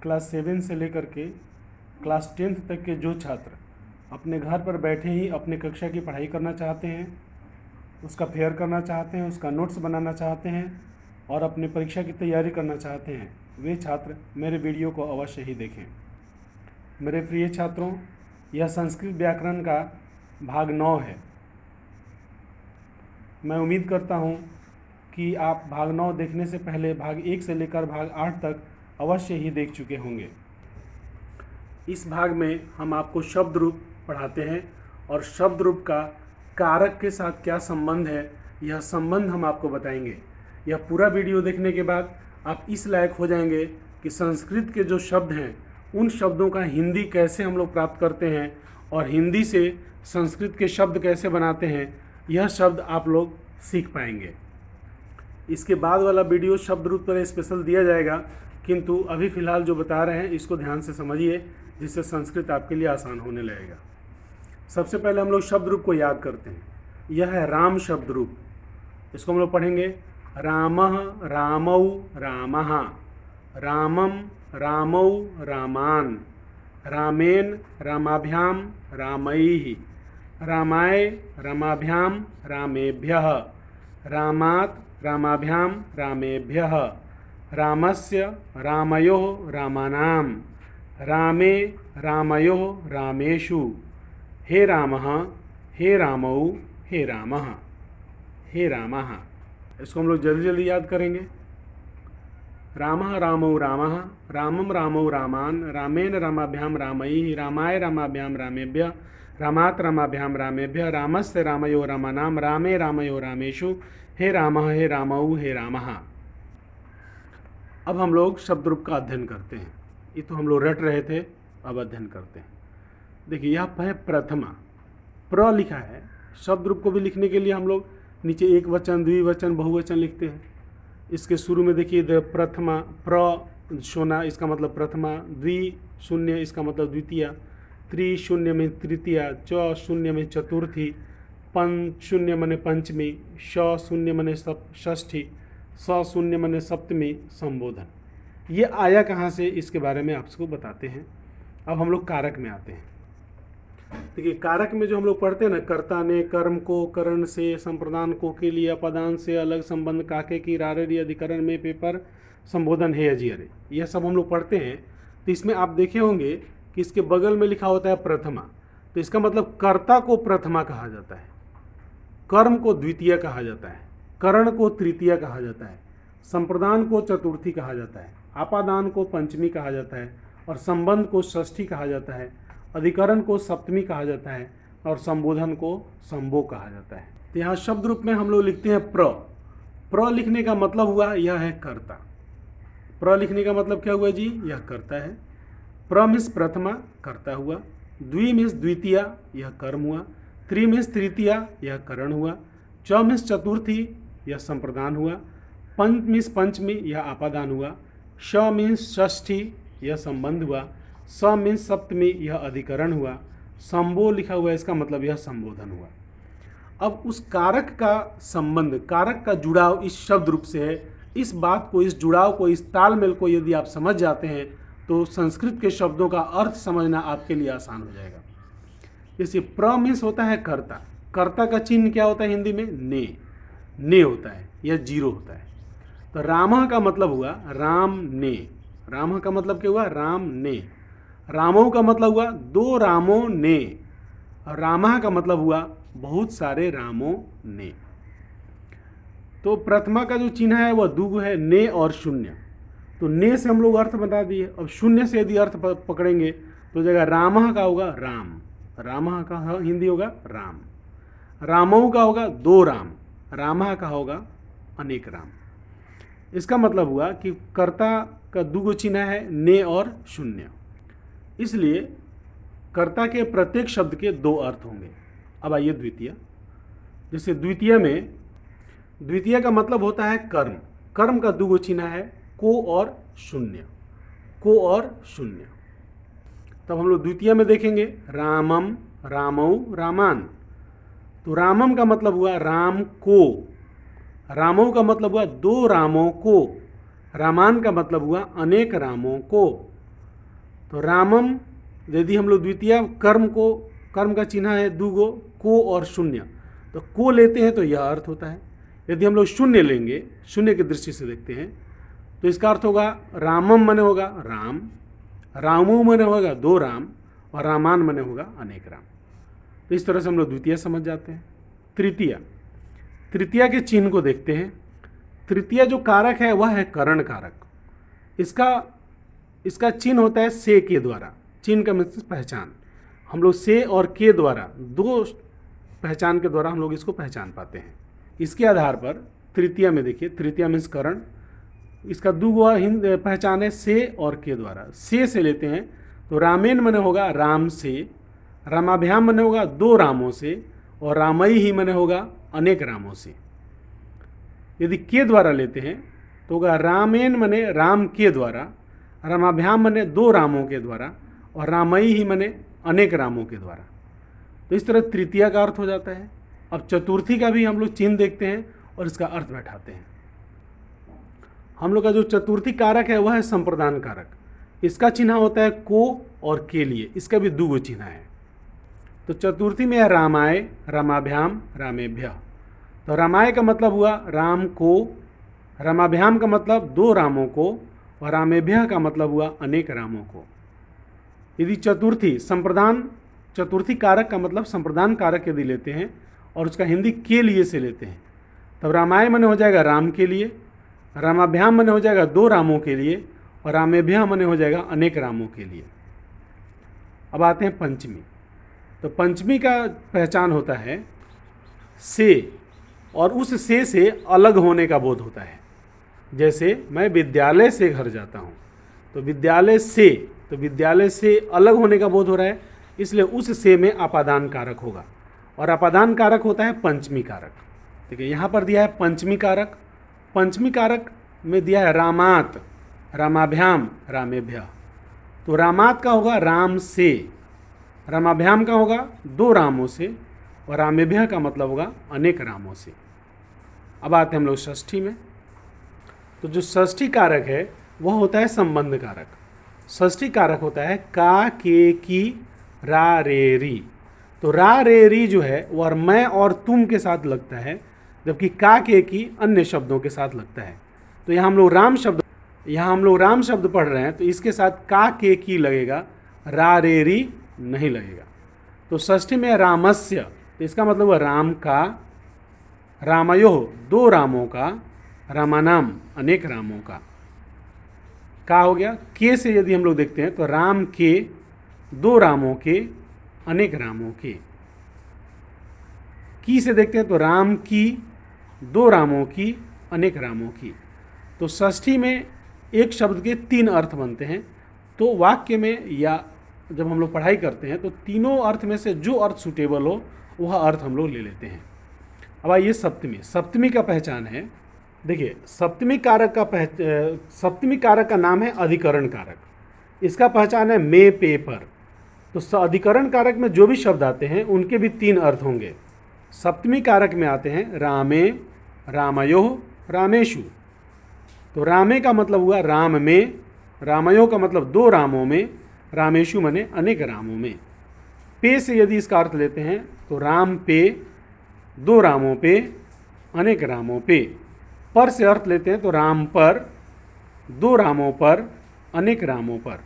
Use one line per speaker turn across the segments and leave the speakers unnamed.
Class 7 से लेकर के क्लास 10th तक के जो छात्र अपने घर पर बैठे ही अपने कक्षा की पढ़ाई करना चाहते हैं, उसका फेयर करना चाहते हैं, उसका नोट्स बनाना चाहते हैं और अपनी परीक्षा की तैयारी करना चाहते हैं, वे छात्र मेरे वीडियो को अवश्य ही देखें। मेरे प्रिय छात्रों, यह संस्कृत व्याकरण का भाग 9 है। मैं उम्मीद करता हूँ कि आप भाग 9 देखने से पहले भाग 1 से लेकर भाग 8 तक अवश्य ही देख चुके होंगे। इस भाग में हम आपको शब्द रूप पढ़ाते हैं और शब्द रूप का कारक के साथ क्या संबंध है, यह संबंध हम आपको बताएंगे। यह पूरा वीडियो देखने के बाद आप इस लायक हो जाएंगे कि संस्कृत के जो शब्द हैं उन शब्दों का हिंदी कैसे हम लोग प्राप्त करते हैं और हिंदी से संस्कृत के शब्द कैसे बनाते हैं, यह शब्द आप लोग सीख पाएंगे। इसके बाद वाला वीडियो शब्द रूप पर स्पेशल दिया जाएगा, किंतु अभी फ़िलहाल जो बता रहे हैं इसको ध्यान से समझिए, जिससे संस्कृत आपके लिए आसान होने लगेगा। सबसे पहले हम लोग शब्द रूप को याद करते हैं। यह है राम शब्द रूप। इसको हम लोग पढ़ेंगे रामः रामौ रामः, रामम रामौ रामान, रामेन रामाभ्याम रामैः, रामाय रामाभ्याम रामेभ्यः, रामात् रामाभ्याम रामेभ्यः, रामस्य रामयोः रामानां, रामे रामयोः रामेषु, हे रामः हे रामौ हे रामः हे रामः। इसको हम लोग जल्दी जल्दी याद करेंगे। रामः रामौ रामः, रामम रामौ रामान, रामेन रामाभ्याम रामैः, रामाय रामाभ्याम रामेभ्यः, रामात् रामाभ्याम रामेभ्यः, रामस्य रामयोः रामानां, रामे रामयोः रामेषु, हे रामः हे रामौ हे रामः। अब हम लोग शब्द रूप का अध्ययन करते हैं। ये तो हम लोग रट रहे थे, अब अध्ययन करते हैं। देखिए यह है प्रथमा, प्र लिखा है। शब्द रूप को भी लिखने के लिए हम लोग नीचे एक वचन, द्विवचन, बहुवचन लिखते हैं। इसके शुरू में देखिए प्रथमा, प्र शोना इसका मतलब प्रथमा, द्वि शून्य इसका मतलब द्वितीय, त्रि शून्य में तृतीया, च शून्य में चतुर्थी, पंच शून्य मने पंचमी, श शून्य मने षष्ठी, स शून्य मने सप्तमी, संबोधन। ये आया कहाँ से, इसके बारे में आपको बताते हैं। अब हम लोग कारक में आते हैं। देखिए कारक में जो हम लोग पढ़ते हैं ना, कर्ता ने, कर्म को, करण से, संप्रदान को, के लिए, अपदान से, अलग, संबंध, काके की, राररी, अधिकरण में, पेपर, संबोधन, है अजियरे, यह सब हम लोग पढ़ते हैं। तो इसमें आप देखे होंगे कि इसके बगल में लिखा होता है प्रथमा। तो इसका मतलब कर्ता को प्रथमा कहा जाता है, कर्म को द्वितीय कहा जाता है, करण को तृतीय कहा जाता है, संप्रदान को चतुर्थी कहा जाता है, आपादान को पंचमी कहा जाता है और संबंध को षष्ठी कहा जाता है, अधिकरण को सप्तमी कहा जाता है और संबोधन को संभो कहा जाता है। तो यहाँ शब्द रूप में हम लोग लिखते हैं प्र। प्र लिखने का मतलब हुआ यह है कर्ता। प्र लिखने का मतलब क्या हुआ जी, यह कर्ता है। प्र मीन्स प्रथमा, कर्ता हुआ। द्वि मीन्स द्वितीय, यह कर्म हुआ। त्रि मीन्स तृतीय, यह करण हुआ। च मीन्स चतुर्थी, यह संप्रदान हुआ। पंच मीन्स पंचमी, यह आपादान हुआ। ष मीन्स षष्ठी, यह संबंध हुआ। स मीन्स सप्तमी, यह अधिकरण हुआ। संबो लिखा हुआ है, इसका मतलब यह संबोधन हुआ। अब उस कारक का संबंध, कारक का जुड़ाव इस शब्द रूप से है। इस बात को, इस जुड़ाव को, इस तालमेल को यदि आप समझ जाते हैं तो संस्कृत के शब्दों का अर्थ समझना आपके लिए आसान हो जाएगा। जैसे प्र मीन्स होता है कर्ता। कर्ता का चिन्ह क्या होता है हिंदी में, ने होता है, यह जीरो होता है। तो रामः का मतलब हुआ राम ने। रामः का मतलब क्या हुआ, राम ने। रामों का मतलब हुआ दो रामों ने। और रामः का मतलब हुआ बहुत सारे रामों ने। तो प्रथमा का जो चिन्ह है वह दुगु है, ने और शून्य। तो ने से हम लोग अर्थ बता दिए। अब शून्य से यदि अर्थ पकड़ेंगे तो जगह रामः का होगा राम, रामः का हिंदी होगा राम। रामों का होगा दो राम, रामः का होगा अनेक राम। इसका मतलब हुआ कि कर्ता का दुगो चिन्ह है, ने और शून्य। इसलिए कर्ता के प्रत्येक शब्द के दो अर्थ होंगे। अब आइए द्वितीय। जैसे द्वितीय में, द्वितीय का मतलब होता है कर्म। कर्म का दुगो चिन्ह है, को और शून्य, को और शून्य। तब हम लोग द्वितीय में देखेंगे रामम रामौ रामान। तो रामम का मतलब हुआ राम को, रामों का मतलब हुआ दो रामों को, रामान का मतलब हुआ अनेक रामों को। तो रामम यदि हम लोग द्वितीय कर्म का चिन्ह है दूगो को और शून्य, तो को लेते हैं तो यह अर्थ होता है। यदि हम लोग शून्य लेंगे, शून्य की दृष्टि से देखते हैं, तो इसका अर्थ होगा रामम मने होगा राम, रामो मने होगा दो राम, और रामान मने होगा अनेक राम। तो इस तरह से हम लोग द्वितीय समझ जाते हैं। तृतीया के चिन्ह को देखते हैं। तृतीया जो कारक है वह है करण कारक। इसका चिन्ह होता है से के द्वारा। चिन्ह का मतलब पहचान। हम लोग से और के द्वारा दो पहचान के द्वारा हम लोग इसको पहचान पाते हैं। इसके आधार पर तृतीया में देखिए, तृतीया मीन्स करण, इसका दो पहचान है से और के द्वारा। से लेते हैं तो रामेन मने होगा राम से, रामाभ्याम मने होगा दो रामों से, और रामई ही मने होगा अनेक रामों से। यदि के द्वारा लेते हैं तो होगा रामेन मने राम के द्वारा, रामाभ्याम मने दो रामों के द्वारा, और रामई ही मने अनेक रामों के द्वारा। तो इस तरह तृतीया का अर्थ हो जाता है। अब चतुर्थी का भी हम लोग चिन्ह देखते हैं और इसका अर्थ बैठाते हैं। हम लोग का जो चतुर्थी कारक है वह है संप्रदान कारक। इसका चिन्ह होता है को और के लिए। इसका भी दो चिन्ह है। तो चतुर्थी में है रामाय, रामाभ्याम, रामेभ्य। तो रामाय का मतलब हुआ राम को, रामाभ्याम का मतलब दो रामों को, और रामेभ्य का मतलब हुआ अनेक रामों को। यदि चतुर्थी कारक का मतलब संप्रदान कारक यदि लेते हैं और उसका हिंदी के लिए से लेते हैं, तब रामाय मने हो जाएगा राम के लिए, रामाभ्याम मने हो जाएगा दो रामों के लिए, और रामेभ्य मने हो जाएगा अनेक रामों के लिए। अब आते हैं पंचमी। तो पंचमी का पहचान होता है से, और उस से अलग होने का बोध होता है। जैसे मैं विद्यालय से घर जाता हूँ, तो विद्यालय से अलग होने का बोध हो रहा है, इसलिए उस से में अपादान कारक होगा, और अपादान कारक होता है पंचमी कारक। देखिए यहाँ पर दिया है पंचमी कारक। पंचमी कारक में दिया है रामात, रामाभ्याम, रामेभ्य। तो रामात का होगा राम से, रामाभ्याम का होगा दो रामों से, और रामेभ्य का मतलब होगा अनेक रामों से। अब आते हैं हम लोग षष्ठी में। तो जो षष्ठी कारक है वह होता है संबंध कारक। षष्ठी कारक होता है का, के, की, रा, रे, री। तो रा, रे, री जो है वह मैं और तुम के साथ लगता है, जबकि का, के, की अन्य शब्दों के साथ लगता है। तो यहाँ हम लोग राम शब्द पढ़ रहे हैं, तो इसके साथ का, के, की लगेगा, रा, रे, री नहीं लगेगा। तो षष्ठी में रामस्य, तो इसका मतलब हुआ राम का, रामयो दो रामों का, रामानाम अनेक रामों का हो गया। के से यदि हम लोग देखते हैं तो राम के, दो रामों के, अनेक रामों के। की से देखते हैं तो राम की, दो रामों की, अनेक रामों की। तो षष्ठी में एक शब्द के तीन अर्थ बनते हैं। तो वाक्य में या जब हम लोग पढ़ाई करते हैं तो तीनों अर्थ में से जो अर्थ सूटेबल हो वह अर्थ हम लोग ले लेते हैं। अब आइए सप्तमी का पहचान है। देखिए सप्तमी कारक का नाम है अधिकरण कारक। इसका पहचान है में, पे, पर। तो अधिकरण कारक में जो भी शब्द आते हैं उनके भी तीन अर्थ होंगे। सप्तमी कारक में आते हैं रामे, रामयो, रामेशु। तो रामे का मतलब हुआ राम में, रामयो का मतलब दो रामों में, रामेशु मने अनेक रामों में। पे से यदि इसका अर्थ लेते हैं तो राम पे, दो रामों पे, अनेक रामों पे। पर से अर्थ लेते हैं तो राम पर, दो रामों पर, अनेक रामों पर।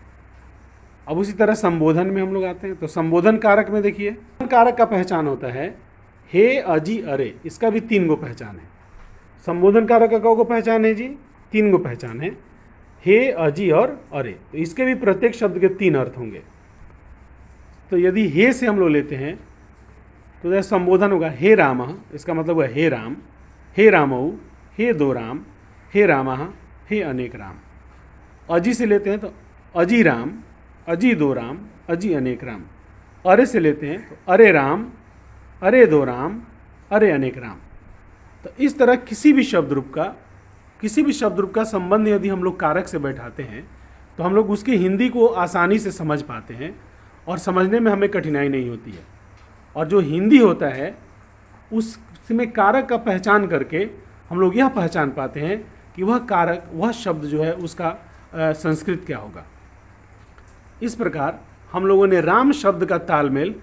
अब उसी तरह संबोधन में हम लोग आते हैं। तो संबोधन कारक में देखिए, कारक का पहचान होता है हे, अजी, अरे। इसका भी तीन गो पहचान है। संबोधन कारक का कौ गो पहचान है जी? तीन गो पहचान है, हे, अजी और अरे। तो इसके भी प्रत्येक शब्द के तीन अर्थ होंगे। तो यदि हे से हम लोग लेते हैं तो जैसे संबोधन होगा हे राम, इसका मतलब हुआ हे राम, हे रामऊ, हे दो राम, हे रामा, हे अनेक राम। अजी से लेते हैं तो अजी राम, अजी दो राम, अजी अनेक राम। अरे से लेते हैं तो अरे राम, अरे दो राम, अरे अनेक राम। तो इस तरह किसी भी शब्द रूप का संबंध यदि हम लोग कारक से बैठाते हैं तो हम लोग उसकी हिंदी को आसानी से समझ पाते हैं और समझने में हमें कठिनाई नहीं होती है। और जो हिंदी होता है उसमें कारक का पहचान करके हम लोग यह पहचान पाते हैं कि वह कारक, वह शब्द जो है उसका संस्कृत क्या होगा। इस प्रकार हम लोगों ने राम शब्द का तालमेल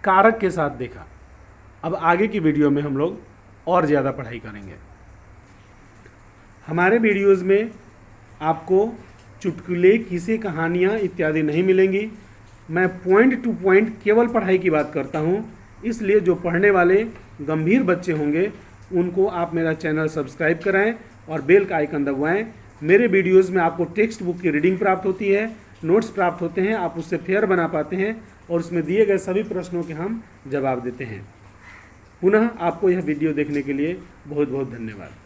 कारक के साथ देखा। अब आगे की वीडियो में हम लोग और ज़्यादा पढ़ाई करेंगे। हमारे वीडियोज़ में आपको चुटकुले, किस्से, कहानियाँ इत्यादि नहीं मिलेंगी। मैं पॉइंट टू पॉइंट केवल पढ़ाई की बात करता हूँ, इसलिए जो पढ़ने वाले गंभीर बच्चे होंगे उनको आप मेरा चैनल सब्सक्राइब कराएं और बेल का आइकन दबाएं। मेरे वीडियोज़ में आपको टेक्स्ट बुक की रीडिंग प्राप्त होती है, नोट्स प्राप्त होते हैं, आप उससे फेयर बना पाते हैं और उसमें दिए गए सभी प्रश्नों के हम जवाब देते हैं। पुनः आपको यह वीडियो देखने के लिए बहुत बहुत धन्यवाद।